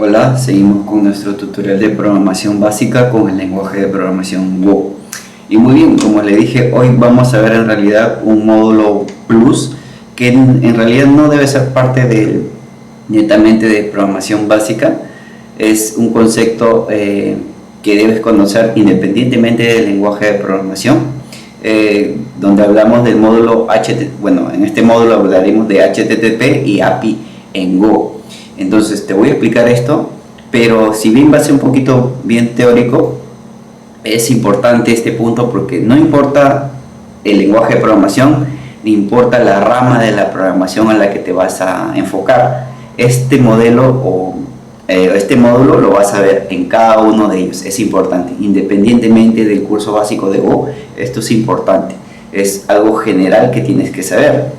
Hola, seguimos con nuestro tutorial de programación básica con el lenguaje de programación Go. Y muy bien, como le dije, hoy vamos a ver en realidad un módulo plus que en realidad no debe ser parte netamente de programación básica. Es un concepto que debes conocer independientemente del lenguaje de programación, donde hablamos del módulo HTTP. Bueno, en este módulo hablaremos de HTTP y API en Go. Entonces te voy a explicar esto, pero si bien va a ser un poquito bien teórico, es importante este punto porque no importa el lenguaje de programación, ni importa la rama de la programación a la que te vas a enfocar. Este módulo lo vas a ver en cada uno de ellos. Es importante, independientemente del curso básico de Go, esto es importante. Es algo general que tienes que saber.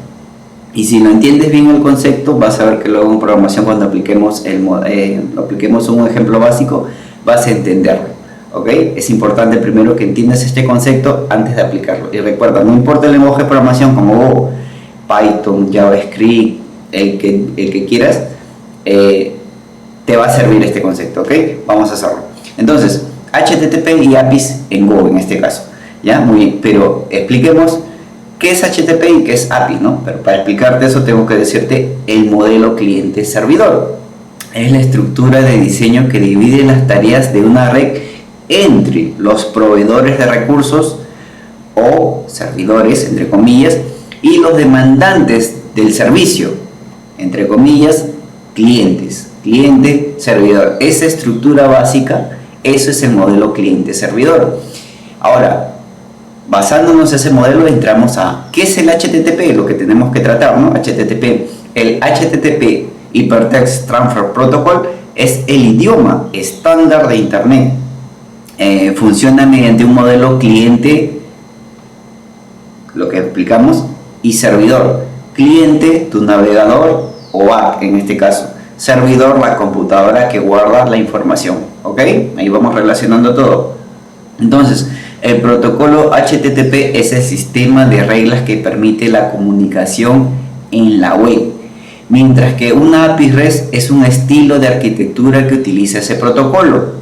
Y si no entiendes bien el concepto, vas a ver que luego en programación, cuando apliquemos un ejemplo básico, vas a entenderlo. ¿Ok? Es importante primero que entiendas este concepto antes de aplicarlo. Y recuerda, no importa el lenguaje de programación como Go, Python, JavaScript, el que quieras, te va a servir este concepto. ¿Ok? Vamos a hacerlo. Entonces, HTTP y APIs en Go en este caso. ¿Ya? Muy bien, pero expliquemos ¿qué es HTTP y qué es API? ¿No? Pero para explicarte eso tengo que decirte el modelo cliente-servidor. Es la estructura de diseño que divide las tareas de una red entre los proveedores de recursos o servidores, entre comillas, y los demandantes del servicio, entre comillas, clientes. Cliente-servidor. Esa estructura básica, eso es el modelo cliente-servidor. Ahora, basándonos en ese modelo, entramos a ¿qué es el HTTP? Lo que tenemos que tratar, ¿no? HTTP. El HTTP, Hypertext Transfer Protocol, es el idioma estándar de Internet. Funciona mediante un modelo cliente, lo que explicamos, y servidor. Cliente, tu navegador o app en este caso. Servidor, la computadora que guarda la información. ¿Ok? Ahí vamos relacionando todo. Entonces, el protocolo HTTP es el sistema de reglas que permite la comunicación en la web, mientras que una API REST es un estilo de arquitectura que utiliza ese protocolo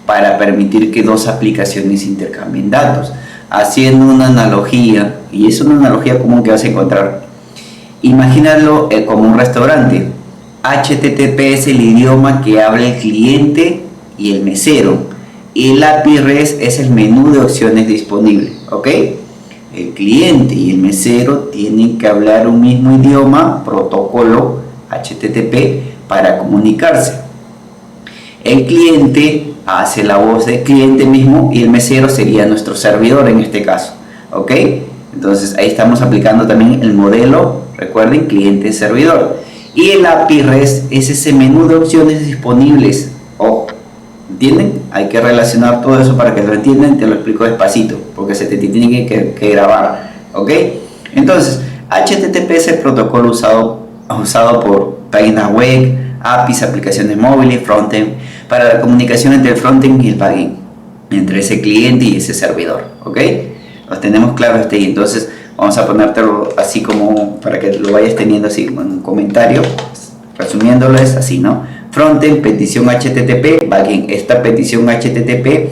para permitir que dos aplicaciones intercambien datos. Haciendo una analogía, y es una analogía común que vas a encontrar, imagínalo como un restaurante. HTTP es el idioma que habla el cliente y el mesero. El API REST es el menú de opciones disponible, ¿ok? El cliente y el mesero tienen que hablar un mismo idioma, protocolo HTTP, para comunicarse. El cliente hace la voz del cliente mismo y el mesero sería nuestro servidor en este caso, ¿ok? Entonces ahí estamos aplicando también el modelo, recuerden, cliente-servidor. Y el API REST es ese menú de opciones disponibles, ojo. ¿Entienden? Hay que relacionar todo eso para que lo entiendan. Te lo explico despacito porque se te tiene que grabar. ¿Ok? Entonces, HTTP es el protocolo usado por páginas web, APIs, aplicaciones móviles, frontend, para la comunicación entre el frontend y el backend, entre ese cliente y ese servidor. ¿Ok? Los tenemos claros hasta ahí. Entonces, vamos a ponértelo así como para que lo vayas teniendo así en un comentario. Resumiéndolo es así, ¿no? Frontend, petición HTTP, backend. Esta petición HTTP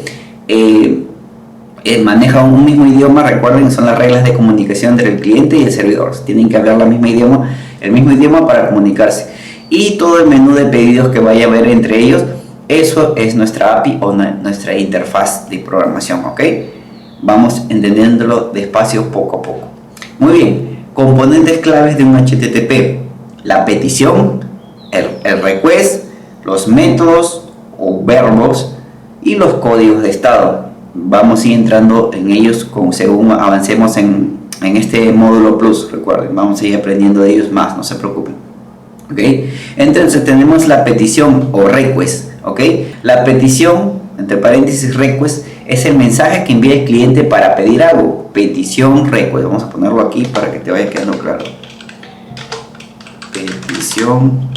maneja un mismo idioma. Recuerden, son las reglas de comunicación entre el cliente y el servidor. Tienen que hablar el mismo idioma para comunicarse. Y todo el menú de pedidos que vaya a haber entre ellos, eso es nuestra API o nuestra interfaz de programación, ¿ok? Vamos entendiéndolo despacio, poco a poco. Muy bien, componentes claves de un HTTP: la petición, el request, los métodos o verbos y los códigos de estado. Vamos a ir entrando en ellos según avancemos en este módulo plus. Recuerden, vamos a ir aprendiendo de ellos más, no se preocupen. ¿Ok? Entonces tenemos la petición o request. ¿Ok? La petición, entre paréntesis request, es el mensaje que envía el cliente para pedir algo. Petición request. Vamos a ponerlo aquí para que te vaya quedando claro. Petición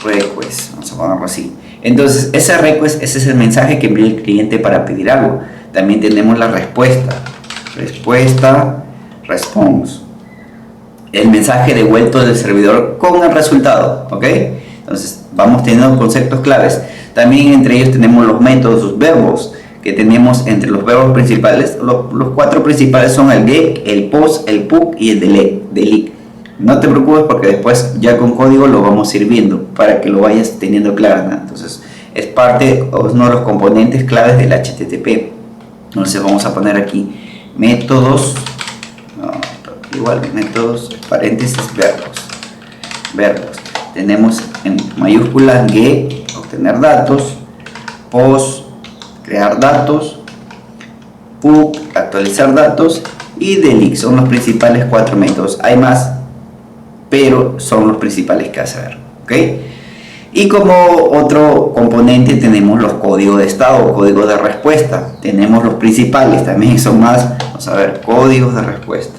request, vamos a ponerlo así. Entonces, esa request, ese es el mensaje que envía el cliente para pedir algo. También tenemos la respuesta, response, el mensaje devuelto del servidor con el resultado, ¿ok? Entonces, vamos teniendo conceptos claves. También entre ellos tenemos los métodos, los verbos, que tenemos entre los verbos principales. Los 4 principales son el get, el post, el put y el delete. No te preocupes porque después ya con código lo vamos a ir viendo para que lo vayas teniendo claro, ¿no? Entonces es uno de los componentes claves del HTTP. Entonces vamos a poner aquí métodos, métodos, paréntesis, verbos. Tenemos en mayúsculas get, obtener datos, post, crear datos, put, actualizar datos, y delete. Son los principales 4 métodos. Hay más, pero son los principales que vas a ver, ¿ok? Y como otro componente tenemos los códigos de estado o códigos de respuesta. Tenemos los principales, también son más. Vamos a ver, códigos de respuesta.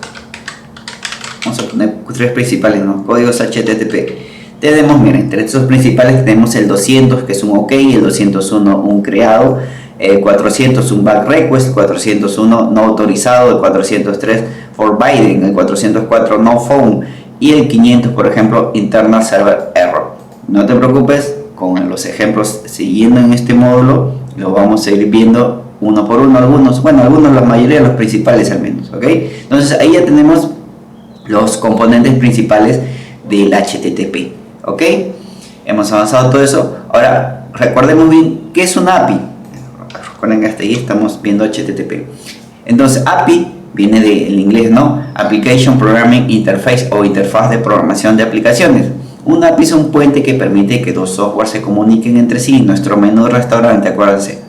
Vamos a poner 3 principales, ¿no? Códigos HTTP. Tenemos, miren, entre estos principales tenemos el 200, que es un OK, el 201 un creado, el 400 un back request, el 401 no autorizado, el 403 forbidden, el 404 no found y el 500, por ejemplo, internal server error. No te preocupes, con los ejemplos siguiendo en este módulo lo vamos a ir viendo uno por uno, algunos, la mayoría de los principales al menos, ¿ok? Entonces ahí ya tenemos los componentes principales del HTTP, ¿ok? Hemos avanzado todo eso. Ahora recordemos bien qué es una API. Recuerden que hasta ahí estamos viendo HTTP. Entonces API viene del inglés, ¿no? Application Programming Interface o interfaz de programación de aplicaciones. Una API es un puente que permite que dos softwares se comuniquen entre sí. Nuestro menú de restaurante, acuérdense.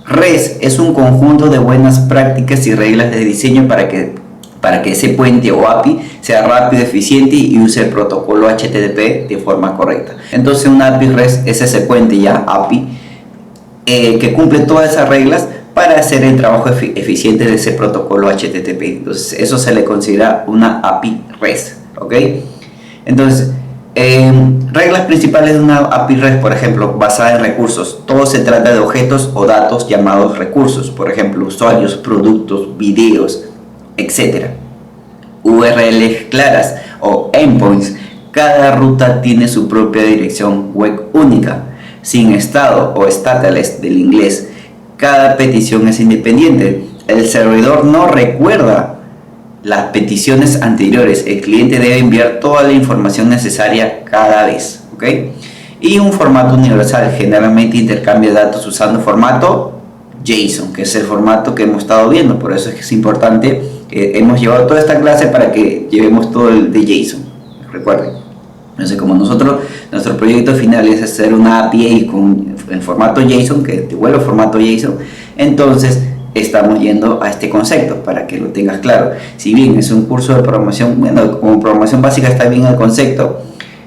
REST es un conjunto de buenas prácticas y reglas de diseño para que ese puente o API sea rápido, eficiente y use el protocolo HTTP de forma correcta. Entonces una API REST es ese puente ya API que cumple todas esas reglas para hacer el trabajo eficiente de ese protocolo HTTP. Entonces eso se le considera una API REST, ¿ok? Entonces reglas principales de una API REST, por ejemplo, basada en recursos. Todo se trata de objetos o datos llamados recursos, por ejemplo, usuarios, productos, videos, etc. URLs claras o endpoints. Cada ruta tiene su propia dirección web única, sin estado o stateless del inglés. Cada petición es independiente. El servidor no recuerda las peticiones anteriores. El cliente debe enviar toda la información necesaria cada vez, ¿ok? Y un formato universal. Generalmente intercambia datos usando formato JSON, que es el formato que hemos estado viendo. Por eso es que es importante que hemos llevado toda esta clase para que llevemos todo el de JSON. Recuerden. Entonces, como nuestro proyecto final es hacer una API en formato JSON, que te vuelva formato JSON, entonces estamos yendo a este concepto para que lo tengas claro. Si bien es un curso de programación, bueno, como programación básica está bien el concepto,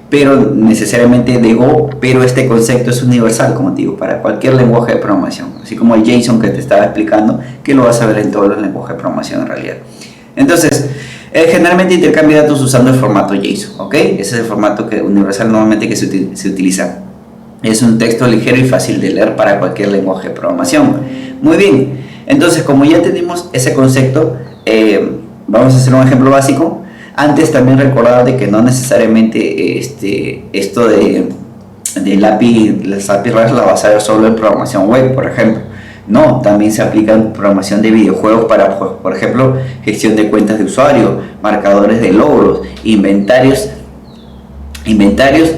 pero necesariamente de Go, pero este concepto es universal, como te digo, para cualquier lenguaje de programación, así como el JSON que te estaba explicando, que lo vas a ver en todos los lenguajes de programación en realidad. Entonces, generalmente intercambia datos usando el formato JSON, ¿ok? Ese es el formato universal normalmente que se utiliza. Es un texto ligero y fácil de leer para cualquier lenguaje de programación. Muy bien, entonces como ya tenemos ese concepto, vamos a hacer un ejemplo básico. Antes también recordaba de que no necesariamente esto del API, las API REST la vas a ver solo en programación web, por ejemplo. No, también se aplica en programación de videojuegos para, por ejemplo, gestión de cuentas de usuario, marcadores de logros, inventarios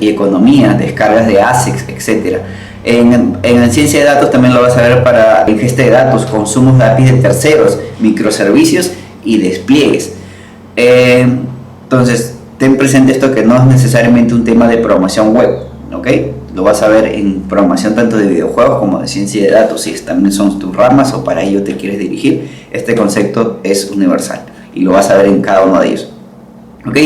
y economía, descargas de assets, etc. En ciencia de datos también lo vas a ver para ingesta de datos, consumos de APIs de terceros, microservicios y despliegues. Entonces, ten presente esto que no es necesariamente un tema de programación web, ¿ok? Lo vas a ver en programación tanto de videojuegos como de ciencia de datos, si también son tus ramas o para ello te quieres dirigir. Este concepto es universal y lo vas a ver en cada uno de ellos. Ok,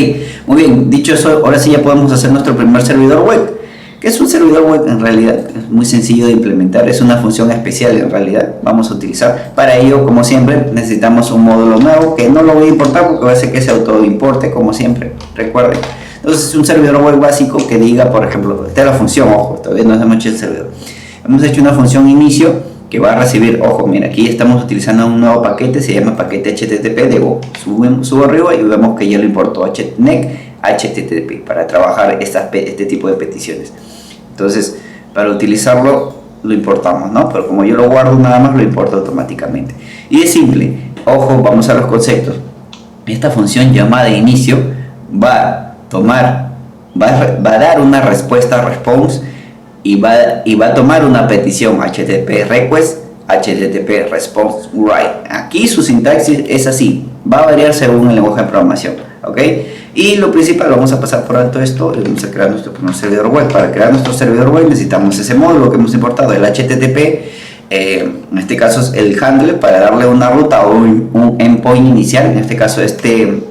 muy bien, dicho eso, ahora sí ya podemos hacer nuestro primer servidor web. ¿Qué es un servidor web? En realidad es muy sencillo de implementar, es una función especial en realidad. Vamos a utilizar para ello, como siempre, necesitamos un módulo nuevo que no lo voy a importar porque va a ser que se autoimporte como siempre, recuerden. Entonces es un servidor web básico que diga, por ejemplo, esta es la función, ojo, todavía no hemos hecho el servidor. Hemos hecho una función inicio que va a recibir, ojo, mira, aquí estamos utilizando un nuevo paquete, se llama paquete HTTP de Go. Subo arriba y vemos que ya lo importó HTTP para trabajar este tipo de peticiones. Entonces, para utilizarlo lo importamos, ¿no? Pero como yo lo guardo nada más, lo importo automáticamente. Y es simple. Ojo, vamos a los conceptos. Esta función llamada inicio va a tomar, va a dar una respuesta response y va a tomar una petición HTTP request, HTTP response write. Aquí su sintaxis es así, va a variar según el lenguaje de programación, ¿ok? Y lo principal, vamos a pasar por alto esto y vamos a crear nuestro primer servidor web. Para crear nuestro servidor web necesitamos ese módulo que hemos importado, el HTTP, en este caso es el handler para darle una ruta o un endpoint inicial. En este caso este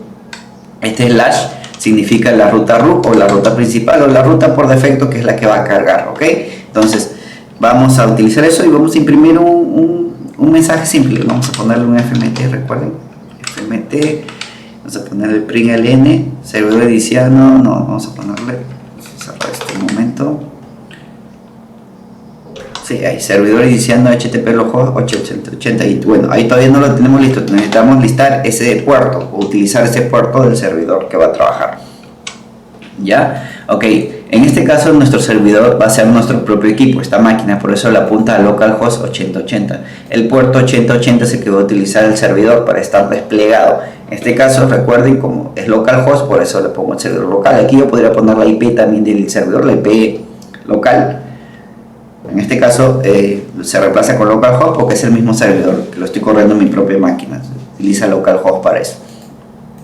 slash significa la ruta root o la ruta principal o la ruta por defecto, que es la que va a cargar, ¿ok? Entonces vamos a utilizar eso y vamos a imprimir un mensaje simple. Vamos a ponerle un fmt, recuerden, fmt. Vamos a ponerle println, servidor ediciano, no, vamos a ponerle, cerrar este momento. Sí, hay servidor ediciano HTTP localhost 8080 y bueno, ahí todavía no lo tenemos listo, necesitamos listar ese puerto o utilizar ese puerto del servidor que va a trabajar. ¿Ya? Ok, en este caso nuestro servidor va a ser nuestro propio equipo, esta máquina, por eso la apunta a localhost 8080. El puerto 8080 es el que va a utilizar el servidor para estar desplegado. En este caso, recuerden, como es localhost, por eso le pongo el servidor local. Aquí yo podría poner la IP también del servidor, la IP local. En este caso se reemplaza con localhost porque es el mismo servidor que lo estoy corriendo en mi propia máquina. Se utiliza localhost para eso.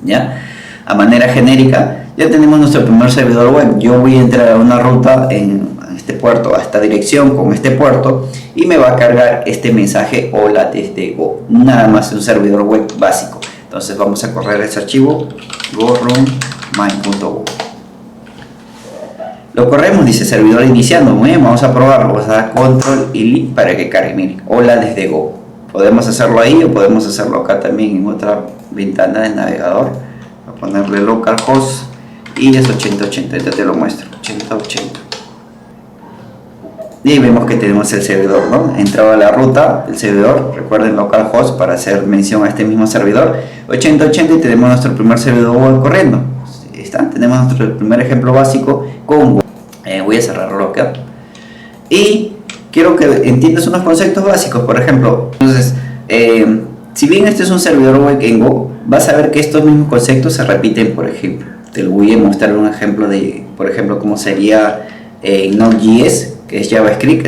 ¿Ya? A manera genérica, ya tenemos nuestro primer servidor web. Yo voy a entrar a una ruta en este puerto, a esta dirección con este puerto, y me va a cargar este mensaje hola desde Go. Nada más un servidor web básico. Entonces vamos a correr ese archivo go run main.go. Lo corremos, dice servidor iniciando. Muy bien, vamos a probarlo. Vamos a dar control y link para que cargue. Miren, hola desde Go. Podemos hacerlo ahí o podemos hacerlo acá también en otra ventana del navegador. Voy a ponerle localhost y es 8080. Ya te lo muestro, 8080. Y ahí vemos que tenemos el servidor, ¿no? Entraba a la ruta del servidor, recuerden localhost para hacer mención a este mismo servidor 8080 y tenemos nuestro primer servidor web corriendo. ¿Está? Tenemos nuestro primer ejemplo básico con Go. Voy a cerrarlo acá y quiero que entiendas unos conceptos básicos. Por ejemplo, entonces si bien este es un servidor web en Go, vas a ver que estos mismos conceptos se repiten. Por ejemplo, te lo voy a mostrar un ejemplo de, por ejemplo, cómo sería Node.js, que es JavaScript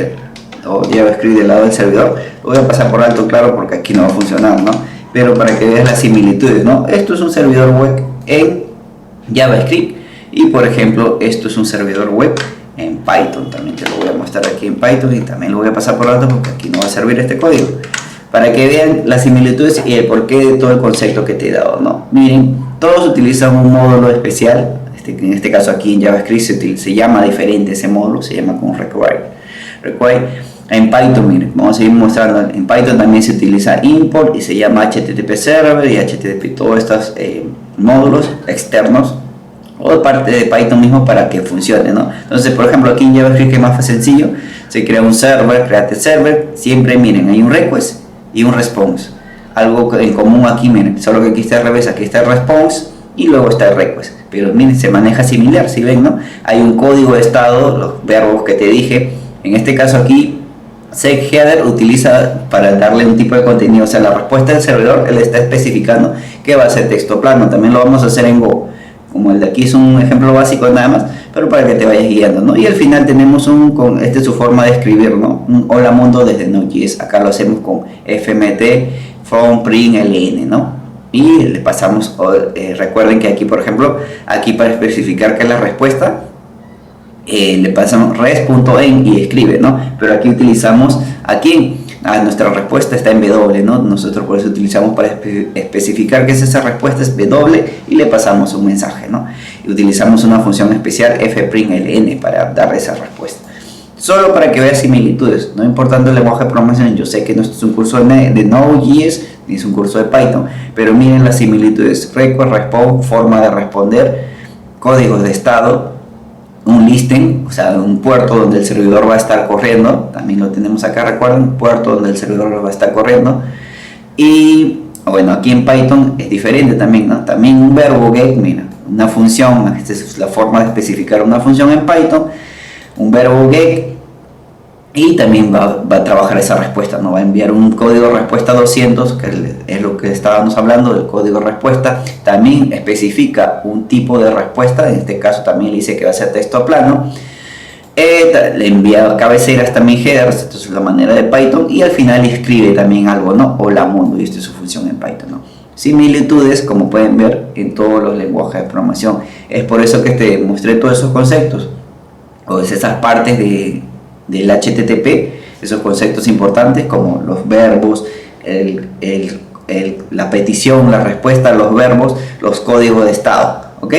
o JavaScript del lado del servidor. Lo voy a pasar por alto, claro, porque aquí no va a funcionar, ¿no? Pero para que veas las similitudes, ¿no? Esto es un servidor web en JavaScript y, por ejemplo, esto es un servidor web en Python. También te lo voy a mostrar aquí en Python y también lo voy a pasar por alto porque aquí no va a servir este código, para que vean las similitudes y el porqué de todo el concepto que te he dado, ¿no? Miren, todos utilizan un módulo especial. En este caso aquí en JavaScript se llama diferente ese módulo, se llama como require. En Python, miren, vamos a seguir mostrando. En Python también se utiliza import y se llama HTTP server y HTTP, todos estos módulos externos o de parte de Python mismo para que funcione, ¿no? Entonces, por ejemplo, aquí en JavaScript, que es más sencillo, se crea un server, create server. Siempre, miren, hay un request y un response. Algo en común aquí, miren, solo que aquí está al revés, aquí está el response y luego está el request. Pero miren, se maneja similar, si ven, ¿no? Hay un código de estado, los verbos que te dije. En este caso aquí, setHeader utiliza para darle un tipo de contenido. O sea, la respuesta del servidor, él está especificando que va a ser texto plano. También lo vamos a hacer en Go. Como el de aquí es un ejemplo básico nada más, pero para que te vayas guiando, ¿no? Y al final tenemos esta es su forma de escribir, ¿no? Un hola mundo desde Node.js. Acá lo hacemos con fmt from println, ¿no? Y le pasamos, recuerden que aquí, por ejemplo, aquí para especificar que es la respuesta, le pasamos res.en y escribe, ¿no? Pero aquí utilizamos nuestra respuesta está en W, ¿no? Nosotros por eso utilizamos para especificar que esa respuesta es W y le pasamos un mensaje, ¿no? Y utilizamos una función especial fprintln para dar esa respuesta. Solo para que veas similitudes, no importando el lenguaje de programación. Yo sé que no es un curso de Node.js ni es un curso de Python, pero miren las similitudes: request, response, forma de responder, códigos de estado, un listen, o sea, un puerto donde el servidor va a estar corriendo. También lo tenemos acá, recuerden, puerto donde el servidor va a estar corriendo. Y bueno, aquí en Python es diferente también, ¿no? También un verbo get, mira, una función. Esta es la forma de especificar una función en Python. un verbo get y también va a trabajar esa respuesta, ¿no? Va a enviar un código respuesta 200, que es lo que estábamos hablando del código respuesta. También especifica un tipo de respuesta, en este caso también le dice que va a ser texto plano. Le envía cabeceras, también headers, esto es la manera de Python, y al final escribe también algo, ¿no? Hola mundo, y esta es su función en Python, ¿no? Similitudes, como pueden ver en todos los lenguajes de programación. Es por eso que te mostré todos esos conceptos, o esas partes del HTTP, esos conceptos importantes como los verbos, la petición, la respuesta a los verbos, los códigos de estado, ¿ok?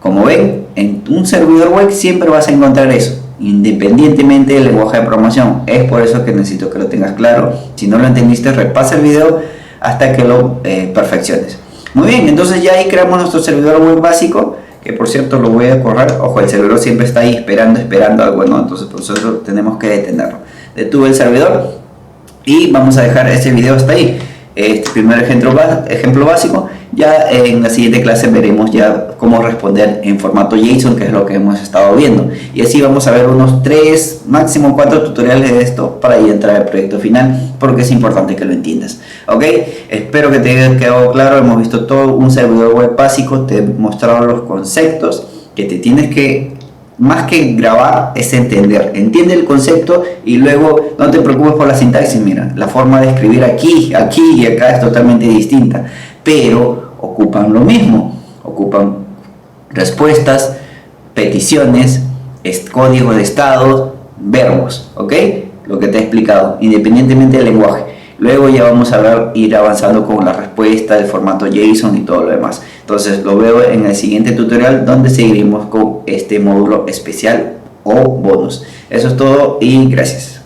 Como ven, en un servidor web siempre vas a encontrar eso, independientemente del lenguaje de programación. Es por eso que necesito que lo tengas claro. Si no lo entendiste, repasa el video hasta que lo perfecciones. Muy bien, entonces ya ahí creamos nuestro servidor web básico, que por cierto lo voy a correr. Ojo, el servidor siempre está ahí esperando algo, ¿no? Entonces por eso tenemos que detenerlo. Detuve el servidor y vamos a dejar ese video hasta ahí. Este primer ejemplo básico. Ya en la siguiente clase veremos ya cómo responder en formato JSON, que es lo que hemos estado viendo, y así vamos a ver unos 3, máximo 4 tutoriales de esto para ya entrar al proyecto final, porque es importante que lo entiendas. Ok, espero que te haya quedado claro. Hemos visto todo un servidor web básico, te he mostrado los conceptos que te tienes que, más que grabar, es entender. Entiende el concepto y luego no te preocupes por la sintaxis. Mira, la forma de escribir aquí y acá es totalmente distinta, pero ocupan lo mismo, ocupan respuestas, peticiones, códigos de estado, verbos, ¿ok? Lo que te he explicado, independientemente del lenguaje. Luego ya vamos a ir avanzando con la respuesta, el formato JSON y todo lo demás. Entonces lo veo en el siguiente tutorial, donde seguiremos con este módulo especial o bonus. Eso es todo y gracias.